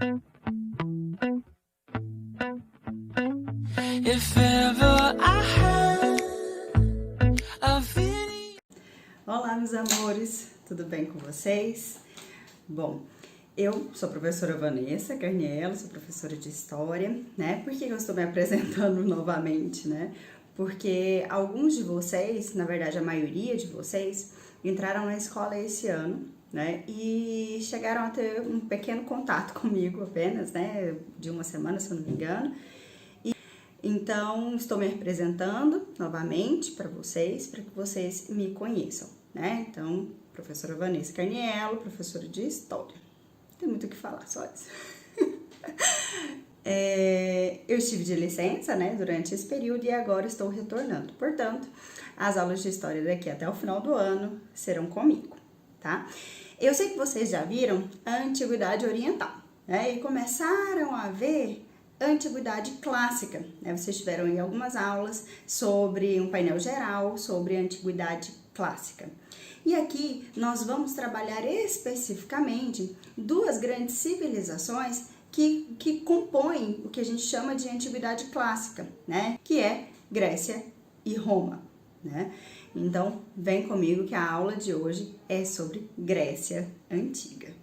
If ever I had a feeling. Olá, meus amores, tudo bem com vocês? Bom, eu sou a professora Vanessa Carniello, sou professora de História, né? Por que eu estou me apresentando novamente, né? Porque alguns de vocês, na verdade a maioria de vocês, entraram na escola esse ano, né? E chegaram a ter um pequeno contato comigo apenas, né? De uma semana, se eu não me engano. Então, estou me apresentando novamente para que vocês me conheçam, né? Então, professora Vanessa Carniello, professora de História. Não tem muito o que falar, só isso. Eu estive de licença, né, durante esse período e agora estou retornando. Portanto, as aulas de História daqui até o final do ano serão comigo, tá? Eu sei que vocês já viram a Antiguidade Oriental, né? E começaram a ver Antiguidade Clássica, né? Vocês tiveram aí algumas aulas sobre um painel geral sobre a Antiguidade Clássica. E aqui nós vamos trabalhar especificamente duas grandes civilizações que compõem o que a gente chama de Antiguidade Clássica, né? Que é Grécia e Roma, né? Então, vem comigo que a aula de hoje é sobre Grécia Antiga.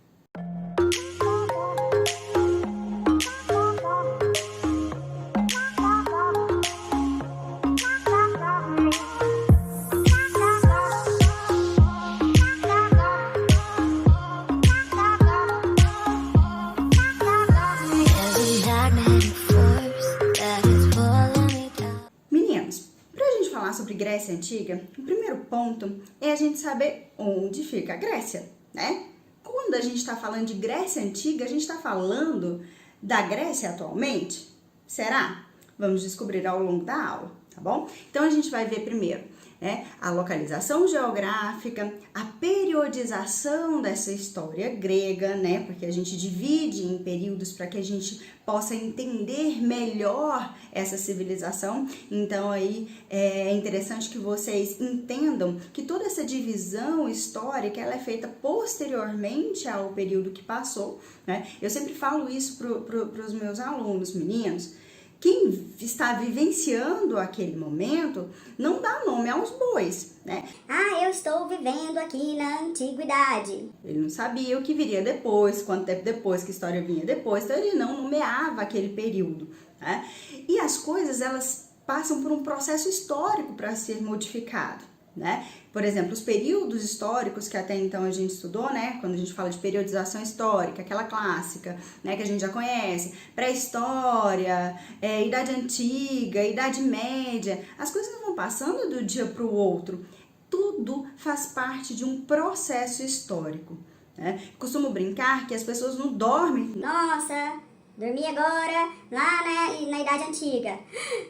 Sobre Grécia Antiga, o primeiro ponto é a gente saber onde fica a Grécia, né? Quando a gente está falando de Grécia Antiga, a gente está falando da Grécia atualmente? Será? Vamos descobrir ao longo da aula, tá bom? Então a gente vai ver primeiro, né, a localização geográfica, a periodização dessa história grega, né? Porque a gente divide em períodos para que a gente possa entender melhor essa civilização. Então aí é interessante que vocês entendam que toda essa divisão histórica ela é feita posteriormente ao período que passou, né? Eu sempre falo isso para os meus alunos, meninos. Quem está vivenciando aquele momento não dá nome aos bois, né? Ah, eu estou vivendo aqui na antiguidade. Ele não sabia o que viria depois, quanto tempo depois, que história vinha depois, então ele não nomeava aquele período, né? E as coisas, elas passam por um processo histórico para ser modificado, né? Por exemplo, os períodos históricos que até então a gente estudou, né? Quando a gente fala de periodização histórica, aquela clássica, né? Que a gente já conhece, pré-história, Idade Antiga, Idade Média, as coisas não vão passando do dia para o outro. Tudo faz parte de um processo histórico, né? Costumo brincar que as pessoas não dormem. Nossa, dormi agora lá na Idade Antiga.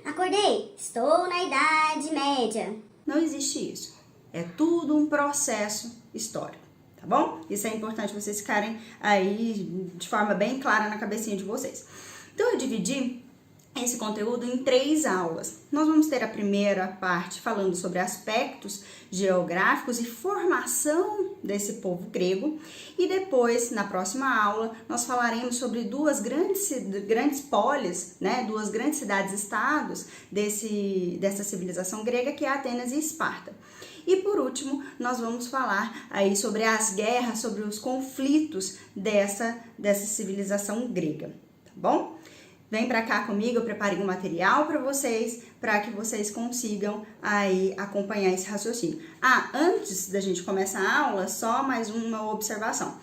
Acordei, estou na Idade Média. Não existe isso. É tudo um processo histórico, tá bom? Isso é importante vocês ficarem aí de forma bem clara na cabecinha de vocês. Então, eu dividi esse conteúdo em 3 aulas. Nós vamos ter a primeira parte falando sobre aspectos geográficos e formação desse povo grego. E depois, na próxima aula, nós falaremos sobre duas grandes polis, né? Duas grandes cidades-estados dessa civilização grega, que é Atenas e Esparta. E por último, nós vamos falar aí sobre as guerras, sobre os conflitos dessa civilização grega, tá bom? Vem pra cá comigo, eu preparei um material para que vocês consigam aí acompanhar esse raciocínio. Antes da gente começar a aula, só mais uma observação.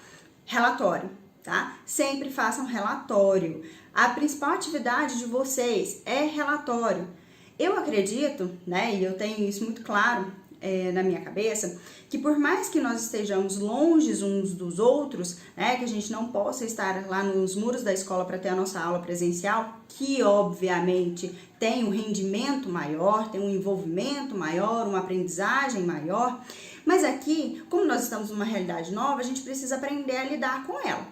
Relatório, tá? Sempre façam relatório. A principal atividade de vocês é relatório. Eu acredito, né, e eu tenho isso muito claro na minha cabeça, que por mais que nós estejamos longe uns dos outros, né, que a gente não possa estar lá nos muros da escola para ter a nossa aula presencial, que obviamente tem um rendimento maior, tem um envolvimento maior, uma aprendizagem maior, mas aqui, como nós estamos numa realidade nova, a gente precisa aprender a lidar com ela.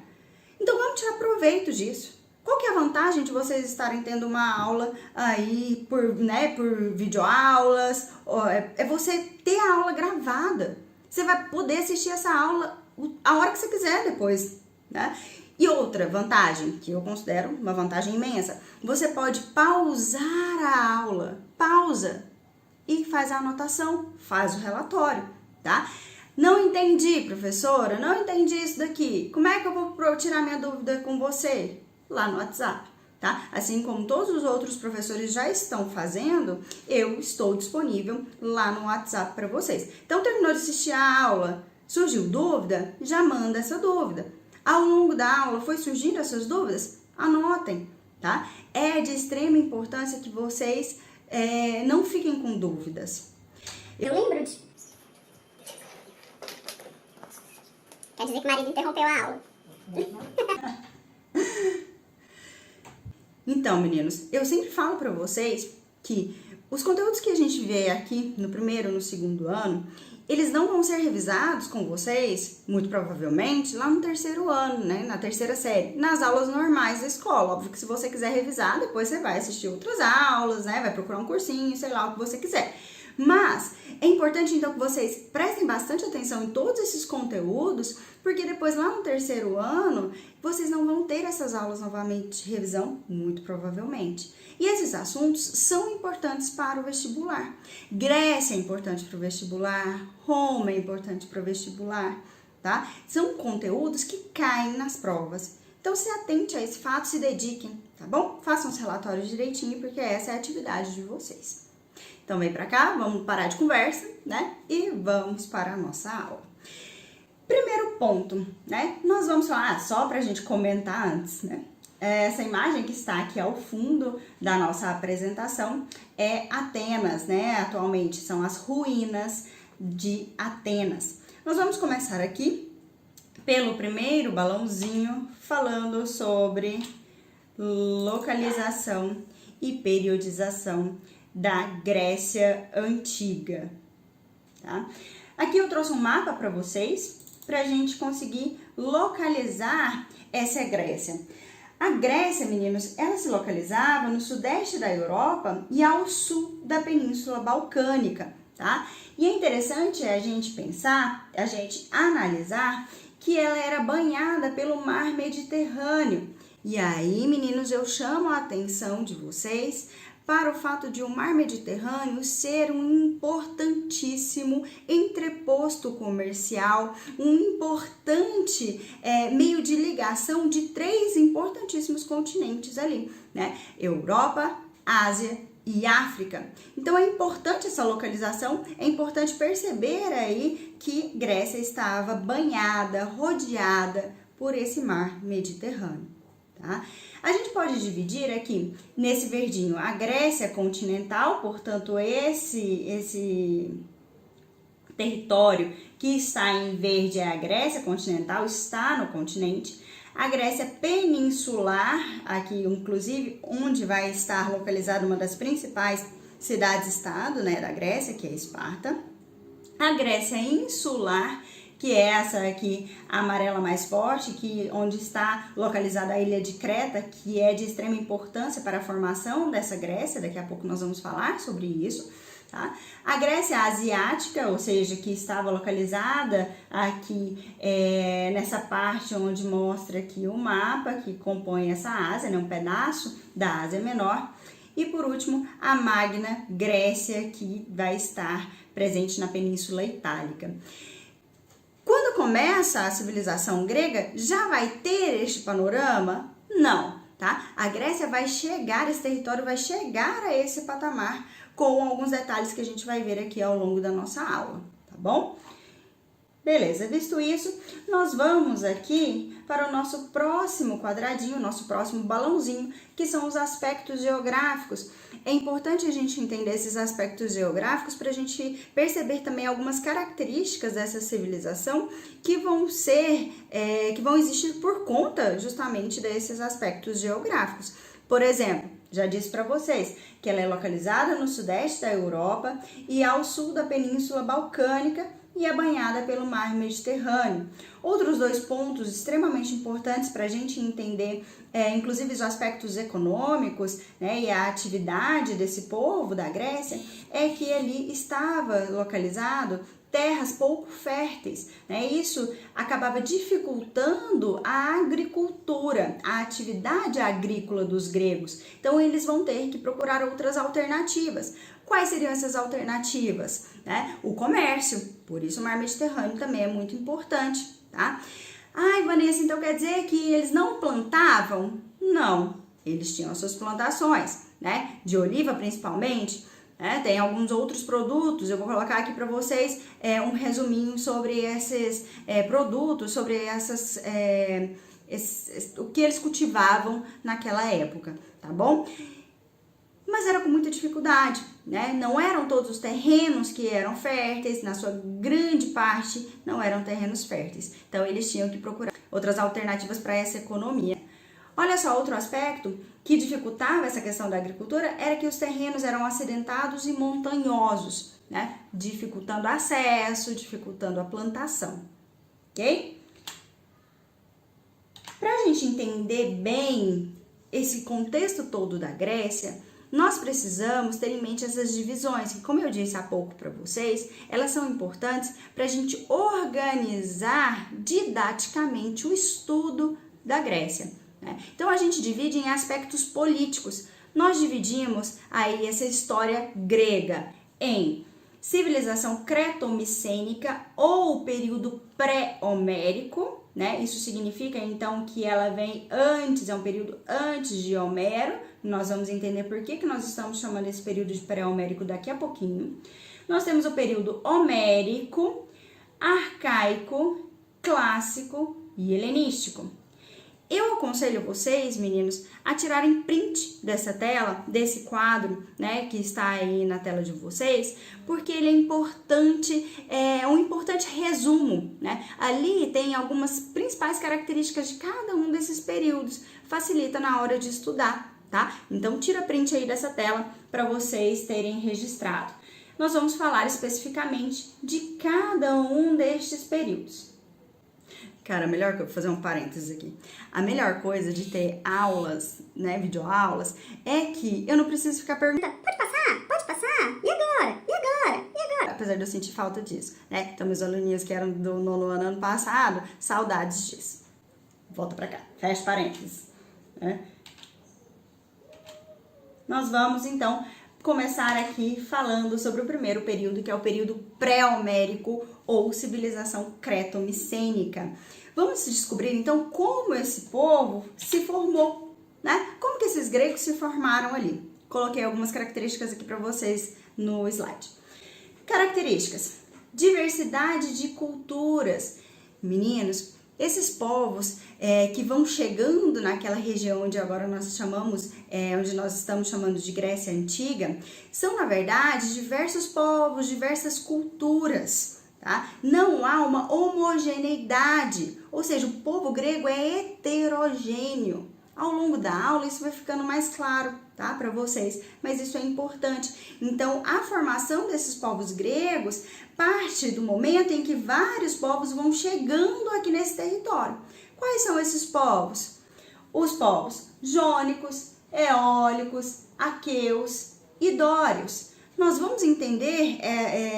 Então vamos tirar proveito disso. Qual que é a vantagem de vocês estarem tendo uma aula aí por videoaulas? É você ter a aula gravada. Você vai poder assistir essa aula a hora que você quiser depois, né? E outra vantagem, que eu considero uma vantagem imensa, você pode pausar a aula, pausa e faz a anotação, faz o relatório, tá? Não entendi, professora, não entendi isso daqui. Como é que eu vou tirar minha dúvida com você? Lá no WhatsApp, tá? Assim como todos os outros professores já estão fazendo, eu estou disponível lá no WhatsApp para vocês. Então, terminou de assistir a aula, surgiu dúvida? Já manda essa dúvida. Ao longo da aula foi surgindo essas dúvidas? Anotem, tá? É de extrema importância que vocês não fiquem com dúvidas. Eu lembro de... Quer dizer que o marido interrompeu a aula. Então, meninos, eu sempre falo para vocês que os conteúdos que a gente vê aqui no primeiro, no segundo ano, eles não vão ser revisados com vocês, muito provavelmente, lá no terceiro ano, né? Na terceira série, nas aulas normais da escola. Óbvio que se você quiser revisar, depois você vai assistir outras aulas, né? Vai procurar um cursinho, sei lá, o que você quiser. Mas é importante, então, que vocês prestem bastante atenção em todos esses conteúdos, porque depois, lá no terceiro ano, vocês não vão ter essas aulas novamente de revisão, muito provavelmente. E esses assuntos são importantes para o vestibular. Grécia é importante para o vestibular, Roma é importante para o vestibular, tá? São conteúdos que caem nas provas. Então, se atente a esse fato, se dediquem, tá bom? Façam os relatórios direitinho, porque essa é a atividade de vocês. Então, vem pra cá, vamos parar de conversa, né? E vamos para a nossa aula. Primeiro ponto, né? Nós vamos falar, só pra gente comentar antes, né? Essa imagem que está aqui ao fundo da nossa apresentação é Atenas, né? Atualmente são as ruínas de Atenas. Nós vamos começar aqui pelo primeiro balãozinho, falando sobre localização e periodização da Grécia Antiga, tá? Aqui eu trouxe um mapa para vocês, para a gente conseguir localizar essa Grécia. A Grécia, meninos, ela se localizava no sudeste da Europa e ao sul da Península Balcânica, tá? E é interessante a gente pensar, a gente analisar que ela era banhada pelo mar Mediterrâneo. E aí, meninos, eu chamo a atenção de vocês para o fato de o mar Mediterrâneo ser um importantíssimo entreposto comercial, um importante meio de ligação de 3 importantíssimos continentes ali, né? Europa, Ásia e África. Então é importante essa localização, é importante perceber aí que Grécia estava banhada, rodeada por esse mar Mediterrâneo, tá? A gente pode dividir aqui nesse verdinho a Grécia continental, portanto esse território que está em verde é a Grécia continental, está no continente. A Grécia peninsular, aqui inclusive onde vai estar localizada uma das principais cidades-estado, né, da Grécia, que é Esparta. A Grécia insular, que é essa aqui, a amarela mais forte, onde está localizada a ilha de Creta, que é de extrema importância para a formação dessa Grécia, daqui a pouco nós vamos falar sobre isso, tá? A Grécia asiática, ou seja, que estava localizada aqui nessa parte onde mostra aqui o mapa, que compõe essa Ásia, né, um pedaço da Ásia Menor. E por último, a Magna Grécia, que vai estar presente na Península Itálica. Quando começa a civilização grega, já vai ter este panorama? Não, tá? A Grécia vai chegar, esse território vai chegar a esse patamar com alguns detalhes que a gente vai ver aqui ao longo da nossa aula, tá bom? Beleza, visto isso, nós vamos aqui para o nosso próximo quadradinho, nosso próximo balãozinho, que são os aspectos geográficos. É importante a gente entender esses aspectos geográficos para a gente perceber também algumas características dessa civilização que vão existir por conta justamente desses aspectos geográficos. Por exemplo, já disse para vocês que ela é localizada no sudeste da Europa e ao sul da Península Balcânica, e é banhada pelo mar Mediterrâneo. Outros 2 pontos extremamente importantes para a gente entender, inclusive os aspectos econômicos, né, e a atividade desse povo da Grécia, é que ali estava localizado terras pouco férteis, né? Isso acabava dificultando a agricultura, a atividade agrícola dos gregos. Então, eles vão ter que procurar outras alternativas. Quais seriam essas alternativas? Né? O comércio, por isso o mar Mediterrâneo também é muito importante, tá? Ai, Vanessa, então quer dizer que eles não plantavam? Não, eles tinham as suas plantações, né? De oliva principalmente. Tem alguns outros produtos, eu vou colocar aqui para vocês um resuminho sobre esses produtos, sobre o que eles cultivavam naquela época, tá bom? Mas era com muita dificuldade, né? Não eram todos os terrenos que eram férteis, na sua grande parte não eram terrenos férteis. Então eles tinham que procurar outras alternativas para essa economia. Olha só, outro aspecto que dificultava essa questão da agricultura era que os terrenos eram acidentados e montanhosos, né? Dificultando o acesso, dificultando a plantação, ok? Para a gente entender bem esse contexto todo da Grécia, nós precisamos ter em mente essas divisões, que, como eu disse há pouco para vocês, elas são importantes para a gente organizar didaticamente o estudo da Grécia. Então, a gente divide em aspectos políticos. Nós dividimos aí essa história grega em civilização cretomicênica ou período pré-homérico, né? Isso significa, então, que ela vem antes, é um período antes de Homero. Nós vamos entender por que nós estamos chamando esse período de pré-homérico daqui a pouquinho. Nós temos o período homérico, arcaico, clássico e helenístico. Eu aconselho vocês, meninos, a tirarem print dessa tela, desse quadro, né, que está aí na tela de vocês, porque ele é importante, é um importante resumo, né? Ali tem algumas principais características de cada um desses períodos, facilita na hora de estudar, tá? Então, tira print aí dessa tela para vocês terem registrado. Nós vamos falar especificamente de cada um destes períodos. Cara, melhor que eu vou fazer um parênteses aqui. A melhor coisa de ter aulas, né, videoaulas, é que eu não preciso ficar perguntando: Pode passar? Pode passar? E agora? E agora? E agora? apesar de eu sentir falta disso, né? Então, meus aluninhos que eram do nono ano passado, saudades disso. Volta pra cá, fecha parênteses, né? Nós vamos, então, começar aqui falando sobre o primeiro período, que é o período pré-homérico ou civilização cretomicênica. Vamos descobrir, então, como esse povo se formou, né? Como que esses gregos se formaram ali. Coloquei algumas características aqui para vocês no slide. Características: diversidade de culturas. Meninos, esses povos que vão chegando naquela região onde agora nós chamamos, onde nós estamos chamando de Grécia Antiga, são, na verdade, diversos povos, diversas culturas, tá? Não há uma homogeneidade, ou seja, o povo grego é heterogêneo. Ao longo da aula isso vai ficando mais claro, tá, para vocês, mas isso é importante. Então, a formação desses povos gregos parte do momento em que vários povos vão chegando aqui nesse território. Quais são esses povos? Os povos jônicos, eólicos, aqueus e dórios. Nós vamos entender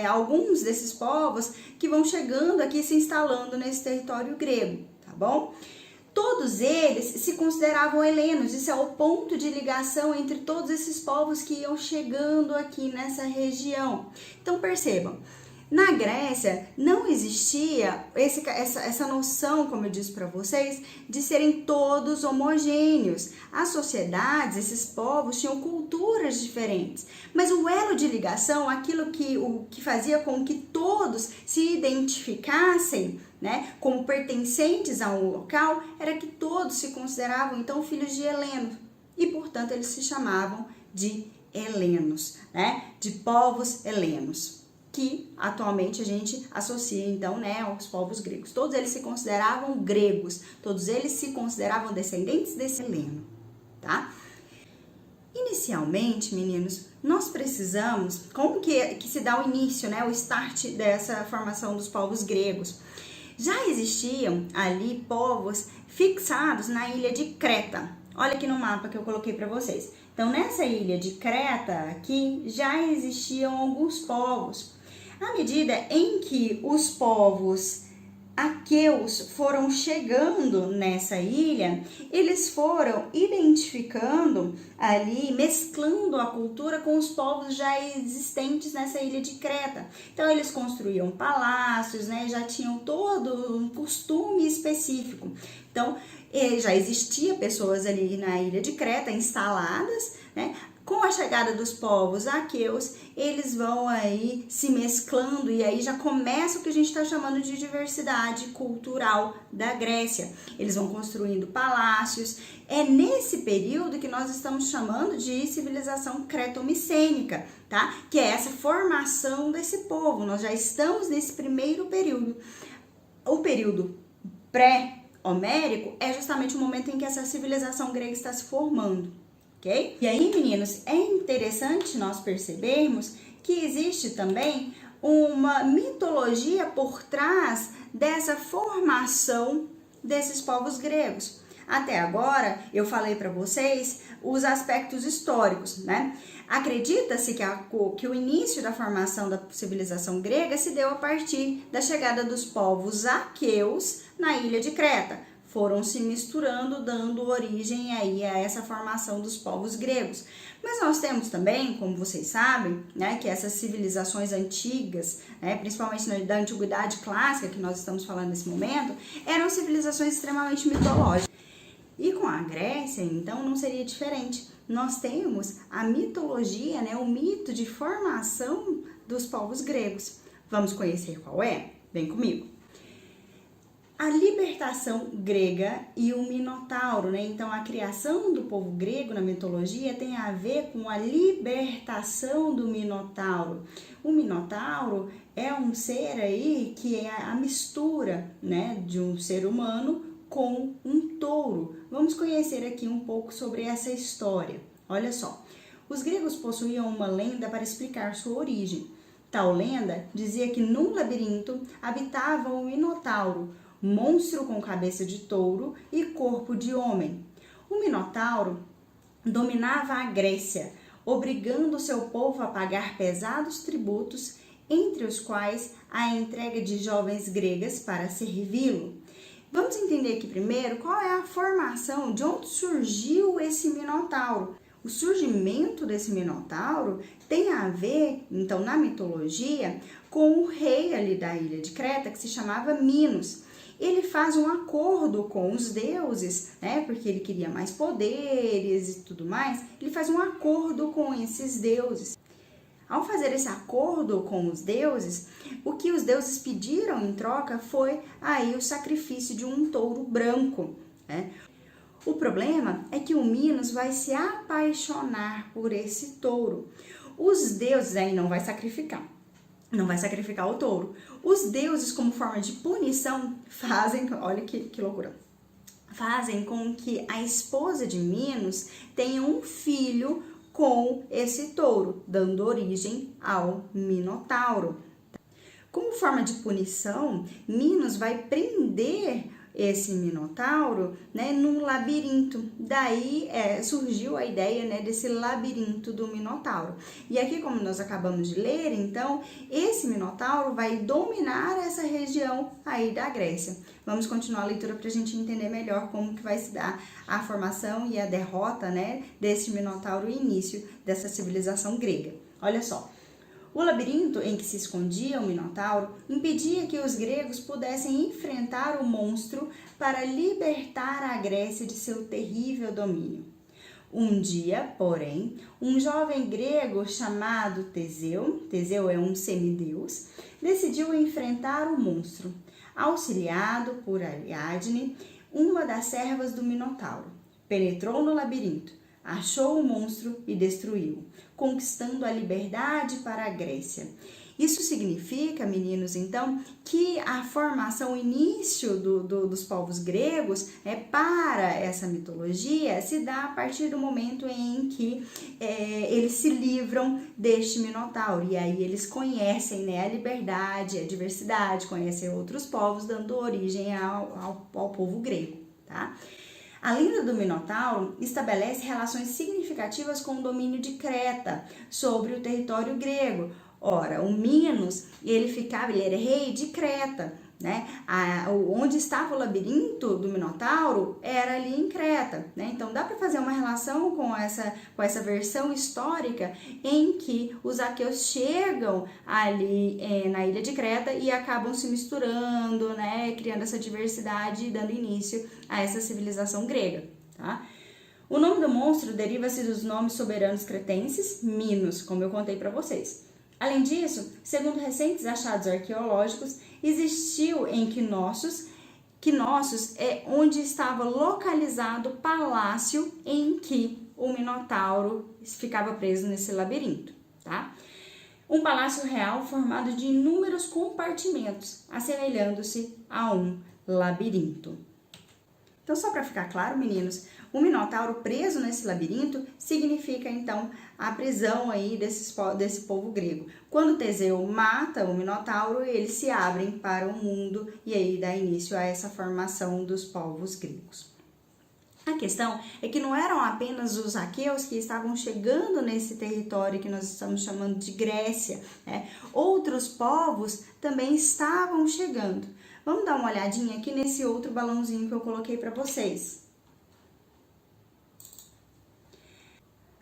alguns desses povos que vão chegando aqui, se instalando nesse território grego, tá bom? Todos eles se consideravam helenos, isso é o ponto de ligação entre todos esses povos que iam chegando aqui nessa região. Então percebam, na Grécia não existia essa noção, como eu disse para vocês, de serem todos homogêneos. As sociedades, esses povos tinham culturas diferentes, mas o elo de ligação, aquilo que fazia com que todos se identificassem, né, como pertencentes a um local, era que todos se consideravam então filhos de Heleno e, portanto, eles se chamavam de helenos, né, de povos helenos, que atualmente a gente associa então, né, aos povos gregos. Todos eles se consideravam gregos, todos eles se consideravam descendentes desse Heleno, tá? Inicialmente, meninos, nós precisamos, como que se dá o início, né, o start dessa formação dos povos gregos? Já existiam ali povos fixados na ilha de Creta. Olha aqui no mapa que eu coloquei para vocês. Então, nessa ilha de Creta aqui, já existiam alguns povos. À medida em que os povos aqueus foram chegando nessa ilha, eles foram identificando ali, mesclando a cultura com os povos já existentes nessa ilha de Creta. Então eles construíam palácios, né, já tinham todo um costume específico. Então já existia pessoas ali na ilha de Creta instaladas, né? Com a chegada dos povos aqueus, eles vão aí se mesclando e aí já começa o que a gente está chamando de diversidade cultural da Grécia. Eles vão construindo palácios. É nesse período que nós estamos chamando de civilização cretomicênica, tá? Que é essa formação desse povo. Nós já estamos nesse primeiro período. O período pré-homérico é justamente o momento em que essa civilização grega está se formando. Okay? E aí, meninos, é interessante nós percebermos que existe também uma mitologia por trás dessa formação desses povos gregos. Até agora, eu falei para vocês os aspectos históricos, né? Acredita-se que o início da formação da civilização grega se deu a partir da chegada dos povos aqueus na ilha de Creta. Foram se misturando, dando origem aí a essa formação dos povos gregos. Mas nós temos também, como vocês sabem, né, que essas civilizações antigas, né, principalmente da antiguidade clássica que nós estamos falando nesse momento, eram civilizações extremamente mitológicas. E com a Grécia, então, não seria diferente. Nós temos a mitologia, né, o mito de formação dos povos gregos. Vamos conhecer qual é? Vem comigo. A libertação grega e o Minotauro, né? Então, a criação do povo grego na mitologia tem a ver com a libertação do Minotauro. O Minotauro é um ser aí que é a mistura, né, de um ser humano com um touro. Vamos conhecer aqui um pouco sobre essa história. Olha só, os gregos possuíam uma lenda para explicar sua origem. Tal lenda dizia que num labirinto habitava um Minotauro, monstro com cabeça de touro e corpo de homem. O Minotauro dominava a Grécia, obrigando seu povo a pagar pesados tributos, entre os quais a entrega de jovens gregas para servi-lo. Vamos entender aqui primeiro qual é a formação, de onde surgiu esse Minotauro. O surgimento desse Minotauro tem a ver, então, na mitologia, com o rei ali da ilha de Creta, que se chamava Minos. Ele faz um acordo com os deuses, né, porque ele queria mais poderes e tudo mais, ele faz um acordo com esses deuses. Ao fazer esse acordo com os deuses, o que os deuses pediram em troca foi aí o sacrifício de um touro branco, né? O problema é que o Minos vai se apaixonar por esse touro. Os deuses aí não vai sacrificar o touro. Os deuses, como forma de punição, fazem, olha que loucura, fazem com que a esposa de Minos tenha um filho com esse touro, dando origem ao Minotauro. Como forma de punição, Minos vai prender esse Minotauro, né, num labirinto. Daí surgiu a ideia, né, desse labirinto do Minotauro. E aqui, como nós acabamos de ler, então, esse Minotauro vai dominar essa região aí da Grécia. Vamos continuar a leitura para a gente entender melhor como que vai se dar a formação e a derrota, né, desse Minotauro e início dessa civilização grega. Olha só. O labirinto em que se escondia o Minotauro impedia que os gregos pudessem enfrentar o monstro para libertar a Grécia de seu terrível domínio. Um dia, porém, um jovem grego chamado Teseu é um semideus, decidiu enfrentar o monstro, auxiliado por Ariadne, uma das servas do Minotauro. Penetrou no labirinto, achou o monstro e destruiu, conquistando a liberdade para a Grécia. Isso significa, meninos, então, que a formação, o início dos povos gregos para essa mitologia se dá a partir do momento em que eles se livram deste Minotauro. E aí eles conhecem, né, a liberdade, a diversidade, conhecem outros povos, dando origem ao povo grego, tá? A lenda do Minotauro estabelece relações significativas com o domínio de Creta sobre o território grego. Ora, o Minos, ele era rei de Creta, né? Onde estava o labirinto do Minotauro era ali em Creta, né? Então dá para fazer uma relação com essa versão histórica em que os aqueus chegam ali na ilha de Creta e acabam se misturando, né? Criando essa diversidade e dando início a essa civilização grega, tá? O nome do monstro deriva-se dos nomes soberanos cretenses, Minos, como eu contei para vocês. Além disso, segundo recentes achados arqueológicos, existiu em Knossos é onde estava localizado o palácio em que o Minotauro ficava preso nesse labirinto, tá? Um palácio real formado de inúmeros compartimentos, assemelhando-se a um labirinto. Então, só para ficar claro, meninos, o Minotauro preso nesse labirinto significa, então, a prisão aí desse povo grego. Quando Teseu mata o Minotauro, eles se abrem para o mundo e aí dá início a essa formação dos povos gregos. A questão é que não eram apenas os aqueus que estavam chegando nesse território que nós estamos chamando de Grécia, né? Outros povos também estavam chegando. Vamos dar uma olhadinha aqui nesse outro balãozinho que eu coloquei para vocês.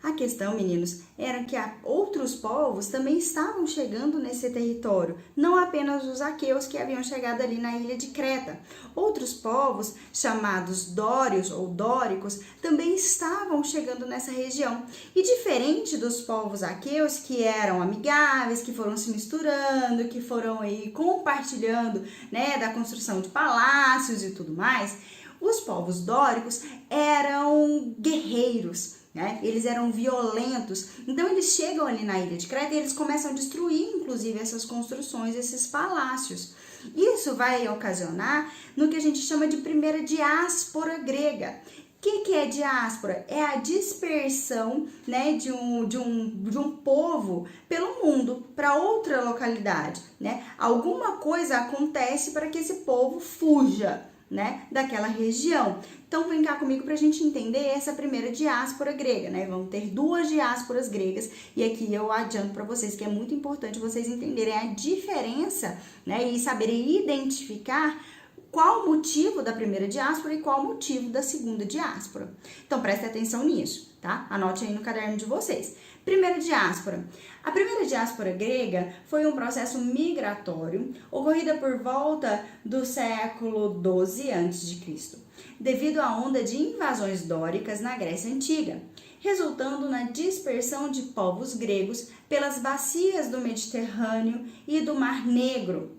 A questão, meninos, era que outros povos também estavam chegando nesse território, não apenas os aqueus que haviam chegado ali na ilha de Creta. Outros povos, chamados dórios ou dóricos, também estavam chegando nessa região. E diferente dos povos aqueus, que eram amigáveis, que foram se misturando, que foram aí compartilhando, né, da construção de palácios e tudo mais, os povos dóricos eram guerreiros, né? Eles eram violentos, então eles chegam ali na ilha de Creta e eles começam a destruir, inclusive, essas construções, esses palácios. Isso vai ocasionar no que a gente chama de primeira diáspora grega. O que é diáspora? É a dispersão, né, de um povo pelo mundo, para outra localidade, né? Alguma coisa acontece para que esse povo fuja, né, daquela região. Então vem cá comigo para a gente entender essa primeira diáspora grega, né? Vamos ter duas diásporas gregas e aqui eu adianto para vocês que é muito importante vocês entenderem a diferença, né, e saberem identificar qual o motivo da primeira diáspora e qual o motivo da segunda diáspora. Então preste atenção nisso, tá? Anote aí no caderno de vocês. Primeira diáspora. A primeira diáspora grega foi um processo migratório ocorrido por volta do século XII a.C., devido à onda de invasões dóricas na Grécia Antiga, resultando na dispersão de povos gregos pelas bacias do Mediterrâneo e do Mar Negro.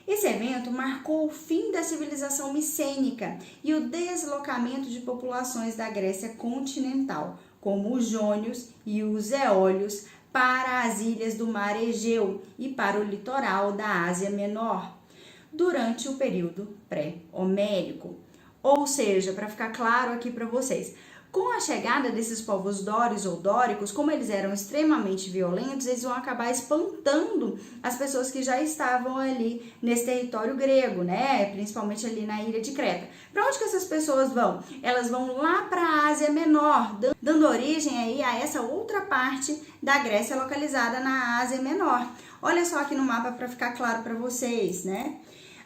Esse evento marcou o fim da civilização micênica e o deslocamento de populações da Grécia continental, como os jônios e os eólios, para as ilhas do Mar Egeu e para o litoral da Ásia Menor, durante o período pré-homérico. Ou seja, para ficar claro aqui para vocês, com a chegada desses povos dórios ou dóricos, como eles eram extremamente violentos, eles vão acabar espantando as pessoas que já estavam ali nesse território grego, né? Principalmente ali na ilha de Creta. Para onde que essas pessoas vão? Elas vão lá para a Ásia Menor, dando origem aí a essa outra parte da Grécia localizada na Ásia Menor. Olha só aqui no mapa para ficar claro para vocês, né?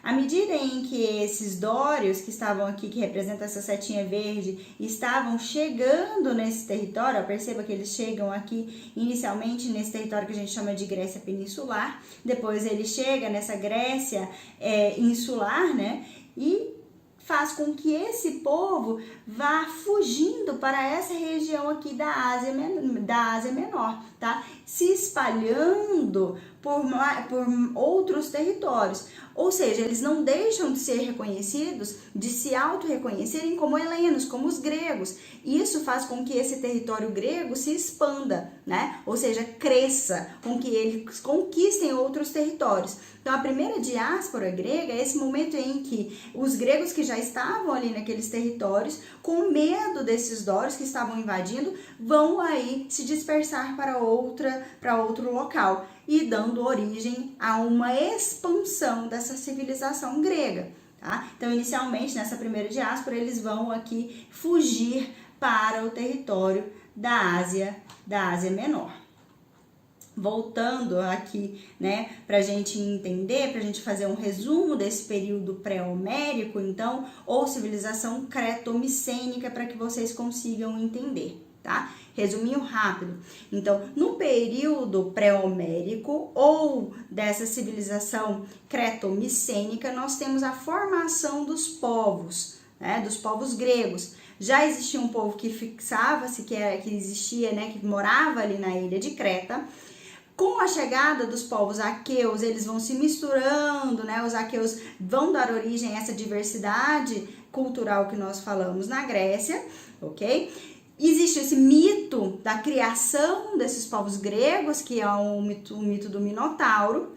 À medida em que esses dórios que estavam aqui, que representam essa setinha verde, estavam chegando nesse território, perceba que eles chegam aqui inicialmente nesse território que a gente chama de Grécia Peninsular, depois ele chega nessa Grécia insular, né? E faz com que esse povo vá fugindo para essa região aqui da Ásia Menor, tá? Se espalhando por outros territórios. Ou seja, eles não deixam de ser reconhecidos, de se auto-reconhecerem como helenos, como os gregos. Isso faz com que esse território grego se expanda, né? Ou seja, cresça, com que eles conquistem outros territórios. Então, a primeira diáspora grega é esse momento em que os gregos que já estavam ali naqueles territórios, com medo desses dórios que estavam invadindo, vão aí se dispersar para outro local e dando origem a uma expansão dessa civilização grega, tá? Então, inicialmente, nessa primeira diáspora, eles vão aqui fugir para o território da Ásia Menor. Voltando aqui, né, para a gente entender, para a gente fazer um resumo desse período pré-homérico, então, ou civilização creto-micênica, para que vocês consigam entender, tá? Resuminho rápido. Então, no período pré-homérico ou dessa civilização creto-micênica, nós temos a formação dos povos, né, dos povos gregos. Já existia um povo que fixava-se, que existia, né, que morava ali na ilha de Creta. Com a chegada dos povos aqueus, eles vão se misturando, né? Os aqueus vão dar origem a essa diversidade cultural que nós falamos na Grécia, ok? Existe esse mito da criação desses povos gregos, que é o mito do Minotauro.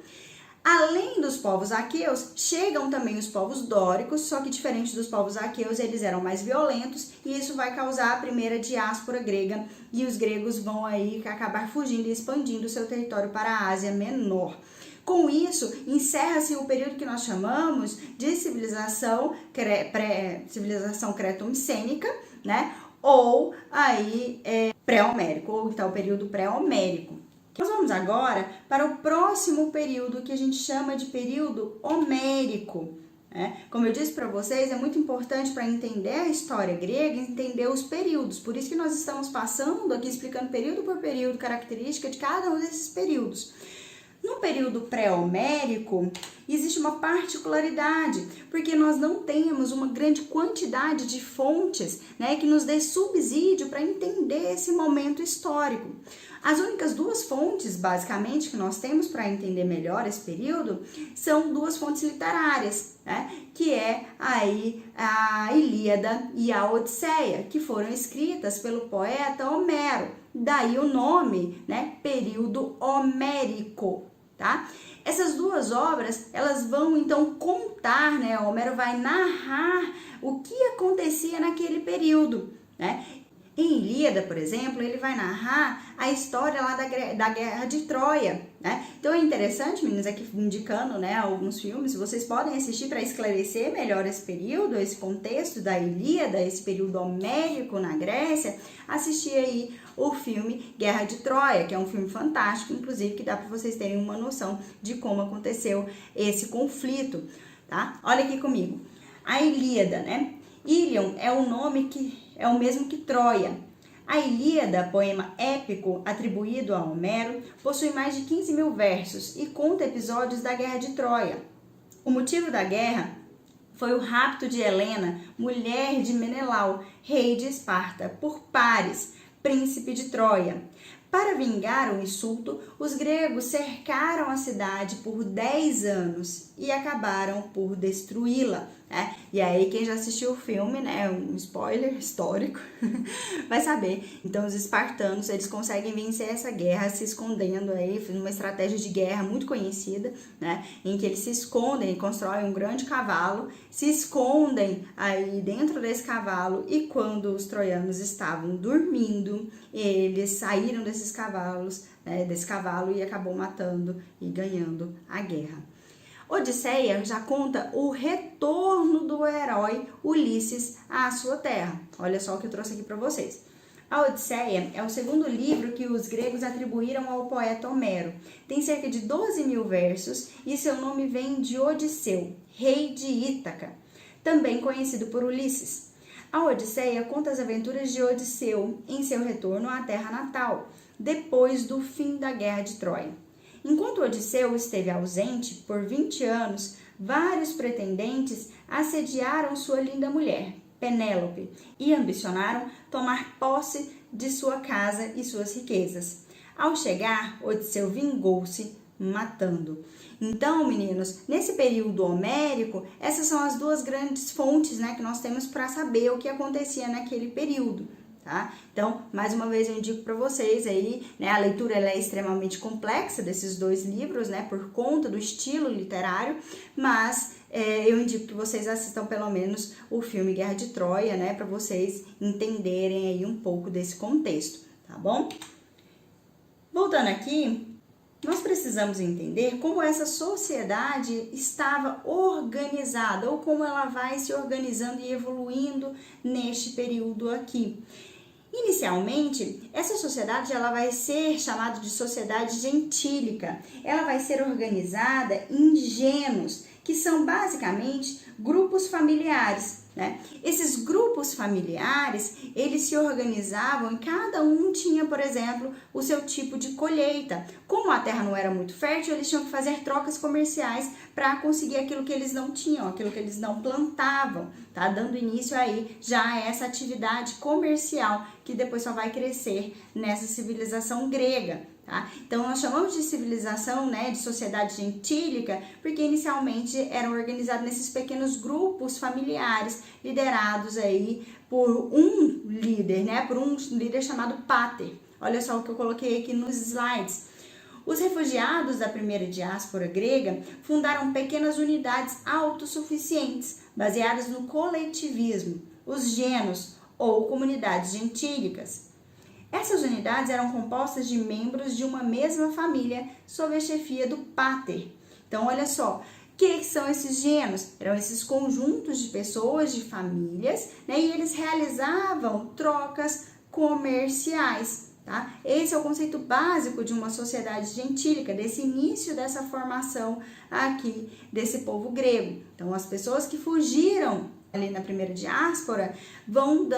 Além dos povos aqueus, chegam também os povos dóricos, só que diferente dos povos aqueus, eles eram mais violentos e isso vai causar a primeira diáspora grega e os gregos vão aí acabar fugindo e expandindo seu território para a Ásia Menor. Com isso, encerra-se o período que nós chamamos de civilização creto-micênica, né? Ou aí pré-homérico, ou então o período pré-homérico. Nós vamos agora para o próximo período que a gente chama de período homérico. Né? Como eu disse para vocês, é muito importante para entender a história grega, entender os períodos. Por isso que nós estamos passando aqui, explicando período por período, característica de cada um desses períodos. No período pré-homérico, existe uma particularidade, porque nós não temos uma grande quantidade de fontes, né, que nos dê subsídio para entender esse momento histórico. As únicas duas fontes, basicamente, que nós temos para entender melhor esse período, são duas fontes literárias, né, que é aí a Ilíada e a Odisseia, que foram escritas pelo poeta Homero. Daí o nome, né, período homérico. Tá? Essas duas obras, elas vão então contar, né? Homero vai narrar o que acontecia naquele período, né? Em Ilíada, por exemplo, ele vai narrar a história lá da Guerra de Troia, né? Então é interessante, meninas, aqui indicando, né, alguns filmes, vocês podem assistir para esclarecer melhor esse período, esse contexto da Ilíada, esse período homérico na Grécia, assistir aí o filme Guerra de Troia, que é um filme fantástico, inclusive, que dá para vocês terem uma noção de como aconteceu esse conflito, tá? Olha aqui comigo. A Ilíada, né? Ilion é o nome que é o mesmo que Troia. A Ilíada, poema épico atribuído a Homero, possui mais de 15 mil versos e conta episódios da Guerra de Troia. O motivo da guerra foi o rapto de Helena, mulher de Menelau, rei de Esparta, por Paris, príncipe de Troia. Para vingar o insulto, os gregos cercaram a cidade por 10 anos e acabaram por destruí-la. Né? E aí quem já assistiu o filme, né, um spoiler histórico, vai saber. Então os espartanos, eles conseguem vencer essa guerra se escondendo aí, uma estratégia de guerra muito conhecida, né, em que eles se escondem, constroem um grande cavalo, se escondem aí dentro desse cavalo e quando os troianos estavam dormindo, eles saíram desses cavalos, né, desse cavalo e acabou matando e ganhando a guerra. Odisseia já conta o retorno do herói Ulisses à sua terra. Olha só o que eu trouxe aqui para vocês. A Odisseia é o segundo livro que os gregos atribuíram ao poeta Homero. Tem cerca de 12 mil versos e seu nome vem de Odisseu, rei de Ítaca, também conhecido por Ulisses. A Odisseia conta as aventuras de Odisseu em seu retorno à terra natal, depois do fim da Guerra de Troia. Enquanto Odisseu esteve ausente por 20 anos, vários pretendentes assediaram sua linda mulher, Penélope, e ambicionaram tomar posse de sua casa e suas riquezas. Ao chegar, Odisseu vingou-se, matando. Então, meninos, nesse período homérico, essas são as duas grandes fontes, né, que nós temos para saber o que acontecia naquele período. Tá? Então, mais uma vez eu indico para vocês aí, né, a leitura ela é extremamente complexa desses dois livros, né, por conta do estilo literário, mas eu indico que vocês assistam pelo menos o filme Guerra de Troia, né, para vocês entenderem aí um pouco desse contexto, tá bom? Voltando aqui, nós precisamos entender como essa sociedade estava organizada, ou como ela vai se organizando e evoluindo neste período aqui. Inicialmente, essa sociedade ela vai ser chamada de sociedade gentílica. Ela vai ser organizada em genos, que são basicamente grupos familiares, né? Esses grupos familiares, eles se organizavam e cada um tinha, por exemplo, o seu tipo de colheita. Como a terra não era muito fértil, eles tinham que fazer trocas comerciais para conseguir aquilo que eles não tinham, aquilo que eles não plantavam, tá? Dando início aí já a essa atividade comercial que depois só vai crescer nessa civilização grega. Tá? Então, nós chamamos de civilização, né, de sociedade gentílica, porque inicialmente eram organizados nesses pequenos grupos familiares, liderados aí por um líder, né, por um líder chamado pater. Olha só o que eu coloquei aqui nos slides. Os refugiados da primeira diáspora grega fundaram pequenas unidades autossuficientes, baseadas no coletivismo, os genos ou comunidades gentílicas. Essas unidades eram compostas de membros de uma mesma família sob a chefia do pater. Então, olha só, o que são esses genos? Eram esses conjuntos de pessoas, de famílias, né? E eles realizavam trocas comerciais, tá? Esse é o conceito básico de uma sociedade gentílica, desse início dessa formação aqui desse povo grego. Então, as pessoas que fugiram ali na primeira diáspora, vão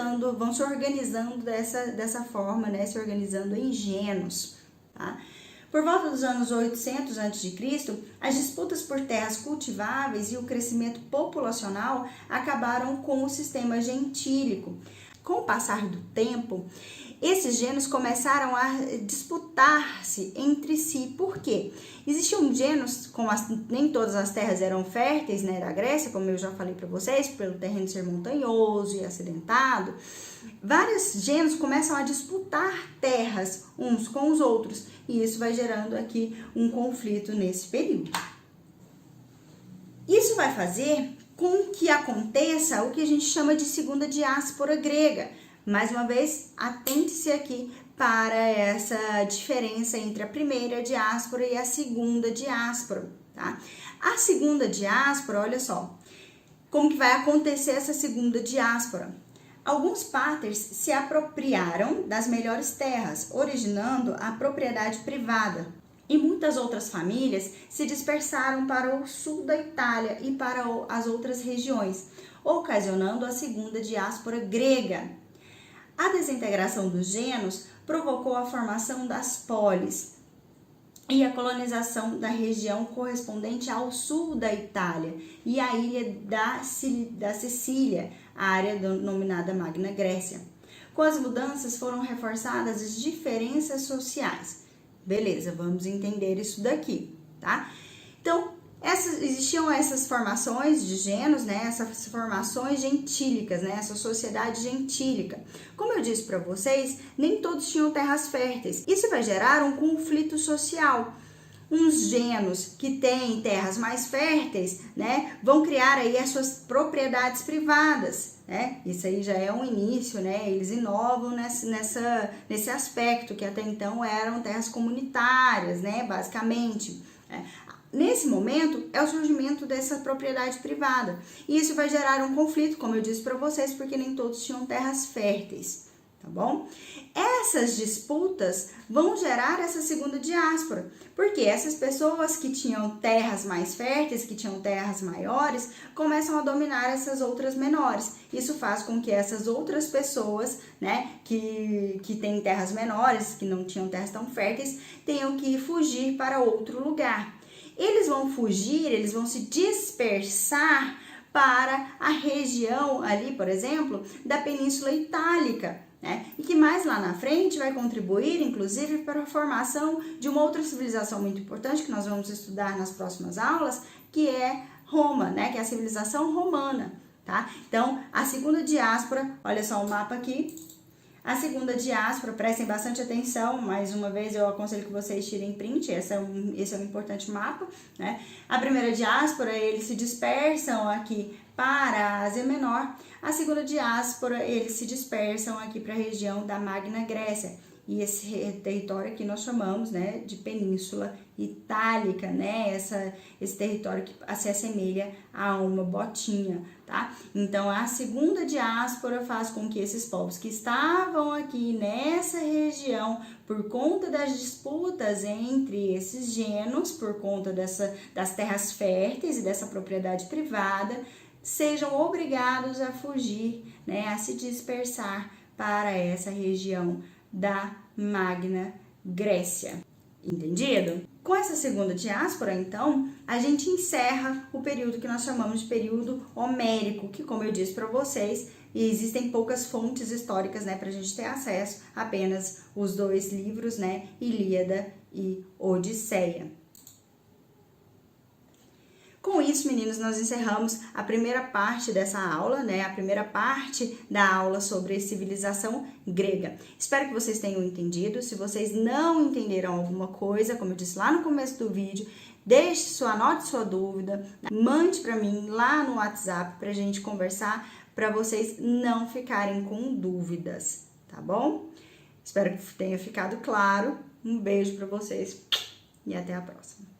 se organizando dessa forma, né, se organizando em genos, tá? Por volta dos anos 800 a.C., as disputas por terras cultiváveis e o crescimento populacional acabaram com o sistema gentílico. Com o passar do tempo, esses genos começaram a disputar-se entre si. Por quê? Existiam genos, como nem todas as terras eram férteis, né, da Grécia, como eu já falei para vocês, pelo terreno ser montanhoso e acidentado, vários genos começam a disputar terras uns com os outros, e isso vai gerando aqui um conflito nesse período. Isso vai fazer com que aconteça o que a gente chama de segunda diáspora grega. Mais uma vez, atente-se aqui para essa diferença entre a primeira diáspora e a segunda diáspora, tá? A segunda diáspora, olha só, como que vai acontecer essa segunda diáspora? Alguns paters se apropriaram das melhores terras, originando a propriedade privada. E muitas outras famílias se dispersaram para o sul da Itália e para as outras regiões, ocasionando a segunda diáspora grega. A desintegração dos genos provocou a formação das polis e a colonização da região correspondente ao sul da Itália e a ilha da Sicília, a área denominada Magna Grécia. Com as mudanças foram reforçadas as diferenças sociais. Beleza, vamos entender isso daqui, tá? Então, existiam essas formações de genos, né? Essas formações gentílicas, né? Essa sociedade gentílica. Como eu disse para vocês, nem todos tinham terras férteis. Isso vai gerar um conflito social. Uns genos que têm terras mais férteis, né? Vão criar aí as suas propriedades privadas, né? Isso aí já é um início, né? Eles inovam nesse aspecto, que até então eram terras comunitárias, né? Basicamente, né? Nesse momento, é o surgimento dessa propriedade privada. E isso vai gerar um conflito, como eu disse para vocês, porque nem todos tinham terras férteis, tá bom? Essas disputas vão gerar essa segunda diáspora, porque essas pessoas que tinham terras mais férteis, que tinham terras maiores, começam a dominar essas outras menores. Isso faz com que essas outras pessoas, né, que têm terras menores, que não tinham terras tão férteis, tenham que fugir para outro lugar. Eles vão fugir, eles vão se dispersar para a região ali, por exemplo, da Península Itálica, né? E que mais lá na frente vai contribuir, inclusive, para a formação de uma outra civilização muito importante que nós vamos estudar nas próximas aulas, que é Roma, né? Que é a civilização romana, tá? Então, a segunda diáspora, olha só o mapa aqui. A segunda diáspora, prestem bastante atenção, mais uma vez eu aconselho que vocês tirem print, esse é um importante mapa, né? A primeira diáspora, eles se dispersam aqui para a Ásia Menor. A segunda diáspora, eles se dispersam aqui para a região da Magna Grécia. e esse território aqui nós chamamos, né, de Península Itálica, né, esse território que se assemelha a uma botinha, tá? Então, a segunda diáspora faz com que esses povos que estavam aqui nessa região, por conta das disputas entre esses gêneros, por conta das terras férteis e dessa propriedade privada, sejam obrigados a fugir, né, a se dispersar para essa região da Magna Grécia. Entendido? Com essa segunda diáspora, então, a gente encerra o período que nós chamamos de período homérico, que, como eu disse para vocês, existem poucas fontes históricas, né, para a gente ter acesso, apenas os 2 livros, né, Ilíada e Odisseia. Com isso, meninos, nós encerramos a primeira parte dessa aula, né? A primeira parte da aula sobre civilização grega. Espero que vocês tenham entendido. Se vocês não entenderam alguma coisa, como eu disse lá no começo do vídeo, anote sua dúvida, mande para mim lá no WhatsApp pra gente conversar, para vocês não ficarem com dúvidas, tá bom? Espero que tenha ficado claro. Um beijo para vocês e até a próxima.